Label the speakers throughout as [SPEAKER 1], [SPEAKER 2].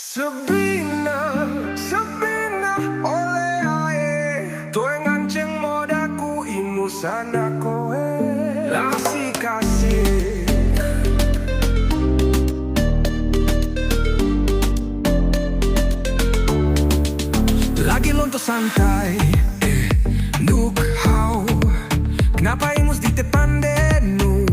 [SPEAKER 1] Sabina, Sabina, ole ae, tu nganceng modaku imusan aku lasi kasih. Lagi lontos santai, nuk hau, kenapa imus di depan denuk?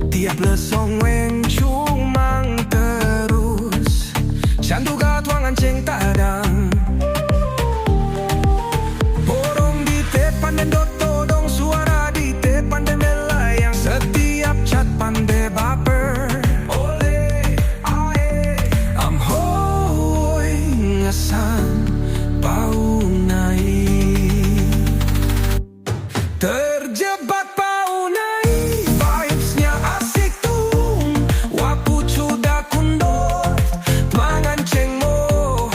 [SPEAKER 1] Tiap lesong weng cumang terus, canduga tuang anceng tadang. Borong di depan den doto dong, suara di depan den melayang. Setiap chat pandai baper, ole ae, am hoi ngasan pau nai. Terjebak pau nai, vibesnya asik tuh. Wapu cuda kundot, manganceng mo.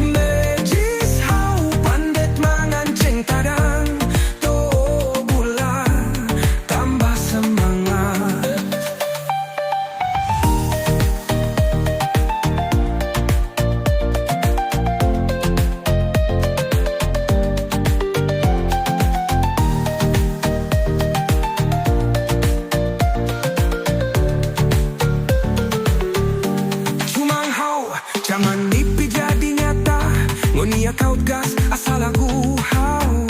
[SPEAKER 1] Medis hau pandet manganceng tadang. To gula, tambah semangat. Jangan mimpi jadi nyata, ngonia kaut gas asal aku hau.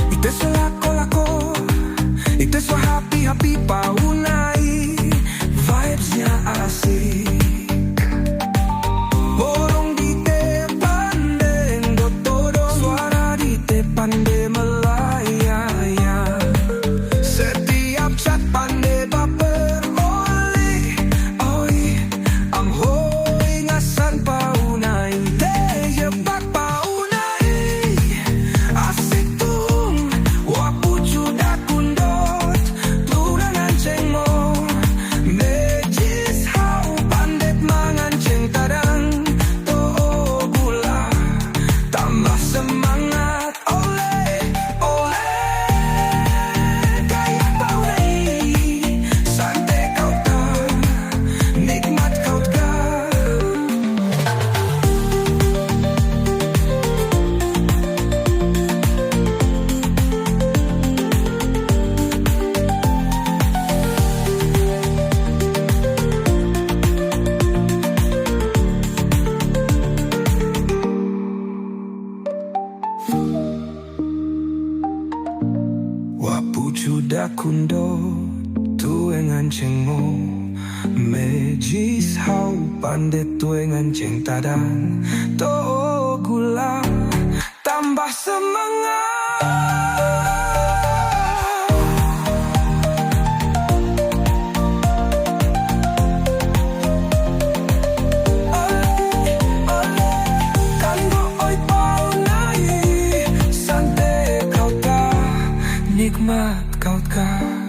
[SPEAKER 1] Ite so lako-lako, ite so happy pau nai, vibesnya asik. Borong di depan den dotodong, suara di depan de melayang. Setiap chat pandai baper, ole oi, am hoi ngasan pau nai. Terjebak pau nai, asik tuh. Wapu cuda kundot, turan anceng mo. Medis hau pandet manganceng tadang. To gula, tambah semangat. Ole, ole, kayak pau nai. Santai kau tak, nikmat kau tak. Wapu cuda kundot, tu nganceng mo. Medis hau pandet tu nganceng tadang. To gula, tambah semangat. Nikmat kau tak.